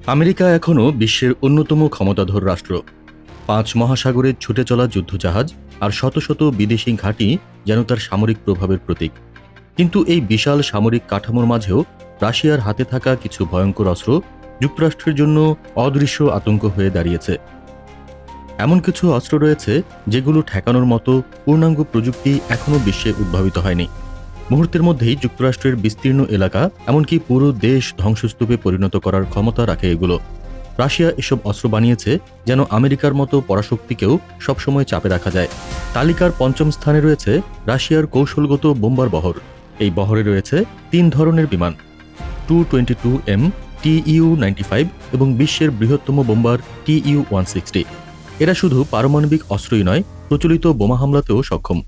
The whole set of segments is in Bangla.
আমেরিকা এখনও বিশ্বের অন্যতম ক্ষমতাধর রাষ্ট্র। ৫ মহাসাগরে ছুটে চলা যুদ্ধজাহাজ আর শত শত বিদেশি ঘাঁটি যেন তার সামরিক প্রভাবের প্রতীক। কিন্তু এই বিশাল সামরিক কাঠামোর মাঝেও রাশিয়ার হাতে থাকা কিছু ভয়ঙ্কর অস্ত্র যুক্তরাষ্ট্রের জন্য অদৃশ্য আতঙ্ক হয়ে দাঁড়িয়েছে। এমন কিছু অস্ত্র রয়েছে যেগুলো ঠেকানোর মতো পূর্ণাঙ্গ প্রযুক্তি এখনও বিশ্বে উদ্ভাবিত হয়নি। মুহূর্তের মধ্যেই যুক্তরাষ্ট্রের বিস্তীর্ণ এলাকা, এমনকি পুরো দেশ ধ্বংসস্তূপে পরিণত করার ক্ষমতা রাখে এগুলো। রাশিয়া এসব অস্ত্র বানিয়েছে যেন আমেরিকার মতো পরাশক্তিকেও সবসময় চাপে রাখা যায়। তালিকার ৫ম স্থানে রয়েছে রাশিয়ার কৌশলগত বোম্বার বহর। এই বহরে রয়েছে ৩ ধরনের বিমান: TU-22M, TU-95 এবং বিশ্বের বৃহত্তম বোম্বার TU-160। এরা শুধু পারমাণবিক অস্ত্রই নয়, প্রচলিত বোমা হামলাতেও সক্ষম।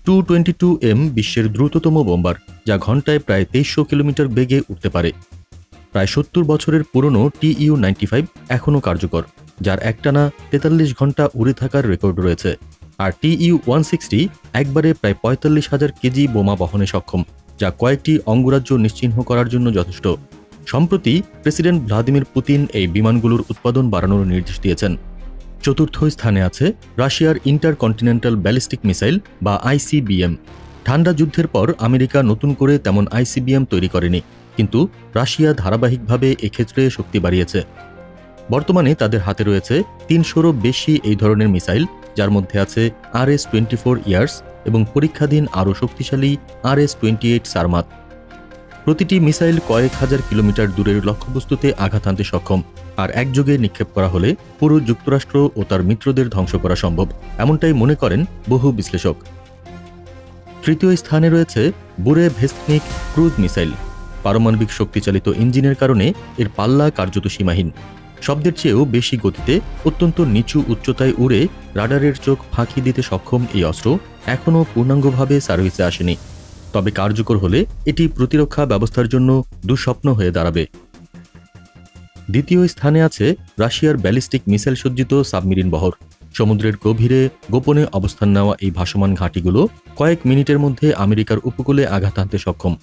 TU-22M বিশ্বের দ্রুততম বোম্বার, যা ঘণ্টায় প্রায় ২৩০০ কিলোমিটার বেগে উঠতে পারে। প্রায় ৭০ বছরের পুরনো TU-95 এখনও কার্যকর, যার একটানা ৪৩ ঘণ্টা উড়ে থাকার রেকর্ড রয়েছে। আর TU-160 একবারে প্রায় ৪৫,০০০ কেজি বোমা বহনে সক্ষম, যা কয়েকটি অঙ্গরাজ্য নিশ্চিহ্ন করার জন্য যথেষ্ট। সম্প্রতি প্রেসিডেন্ট ভ্লাদিমির পুতিন এই বিমানগুলোর উৎপাদন বাড়ানোর নির্দেশ দিয়েছেন। চতুর্থ স্থানে আছে রাশিয়ার ইন্টারকন্টিনেন্টাল ব্যালিস্টিক মিসাইল বা ICBM। ঠান্ডা যুদ্ধের পর আমেরিকা নতুন করে তেমন ICBM তৈরি করেনি, কিন্তু রাশিয়া ধারাবাহিকভাবে এক্ষেত্রে শক্তি বাড়িয়েছে। বর্তমানে তাদের হাতে রয়েছে ৩০০রও বেশি এই ধরনের মিসাইল, যার মধ্যে আছে RS-24 ইয়ার্স এবং পরীক্ষাধীন আরও শক্তিশালী RS-28 সারমাত। প্রতিটি মিসাইল কয়েক হাজার কিলোমিটার দূরের লক্ষ্যবস্তুতে আঘাত আনতে সক্ষম, আর একযোগে নিক্ষেপ করা হলে পুরো যুক্তরাষ্ট্র ও তার মিত্রদের ধ্বংস করা সম্ভব, এমনটাই মনে করেন বহু বিশ্লেষক। তৃতীয় স্থানে রয়েছে বুরেভেস্তনিক ক্রুজ মিসাইল। পারমাণবিক শক্তিচালিত ইঞ্জিনের কারণে এর পাল্লা কার্যত সীমাহীন। শব্দের চেয়েও বেশি গতিতে অত্যন্ত নিচু উচ্চতায় উড়ে রাডারের চোখ ফাঁকি দিতে সক্ষম এই অস্ত্র এখনও পূর্ণাঙ্গভাবে সার্ভিসে আসেনি, তবে কার্যকর হলে এটি প্রতিরক্ষা ব্যবস্থার জন্য দুঃস্বপ্ন হয়ে দাঁড়াবে। দ্বিতীয় স্থানে আছে রাশিয়ার ব্যালিস্টিক মিসাইল সজ্জিত সাবমেরিন বহর। সমুদ্রের গভীরে গোপনে অবস্থান নেওয়া এই ভাসমান ঘাঁটিগুলো কয়েক মিনিটের মধ্যে আমেরিকার উপকূলে আঘাত হানতে সক্ষম।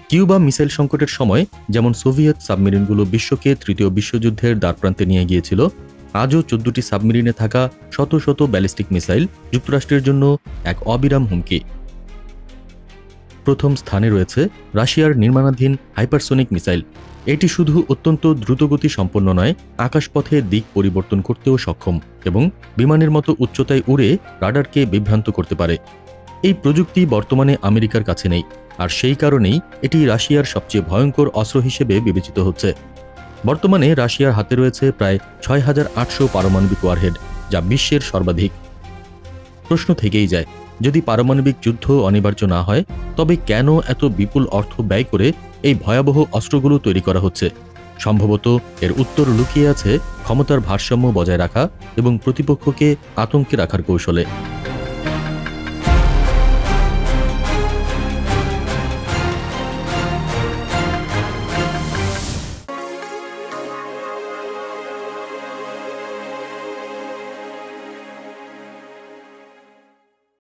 কিউবা মিসাইল সংকটের সময় যেমন সোভিয়েত সাবমেরিনগুলো বিশ্বকে তৃতীয় বিশ্বযুদ্ধের দ্বারপ্রান্তে নিয়ে গিয়েছিল, আজও ১৪টি সাবমেরিনে থাকা শত শত ব্যালিস্টিক মিসাইল যুক্তরাষ্ট্রের জন্য এক অবিরাম হুমকি। প্রথম স্থানে রয়েছে রাশিয়ার নির্মাণাধীন হাইপারসোনিক মিসাইল। এটি শুধু অত্যন্ত দ্রুতগতি সম্পন্ন নয়, আকাশপথে দিক পরিবর্তন করতেও সক্ষম এবং বিমানের মতো উচ্চতায় উড়ে রাডারকে বিভ্রান্ত করতে পারে। এই প্রযুক্তি বর্তমানে আমেরিকার কাছে নেই, আর সেই কারণেই এটি রাশিয়ার সবচেয়ে ভয়ঙ্কর অস্ত্র হিসেবে বিবেচিত হচ্ছে। বর্তমানে রাশিয়ার হাতে রয়েছে প্রায় ৬,৮০০ পারমাণবিক ওয়ারহেড, যা বিশ্বের সর্বাধিক। প্রশ্ন থেকেই যায়, যদি পারমাণবিক যুদ্ধ অনিবার্য না হয়, তবে কেন এত বিপুল অর্থ ব্যয় করে এই ভয়াবহ অস্ত্রগুলো তৈরি করা হচ্ছে? সম্ভবত এর উত্তর লুকিয়ে আছে ক্ষমতার ভারসাম্য বজায় রাখা এবং প্রতিপক্ষকে আতঙ্কে রাখার কৌশলে।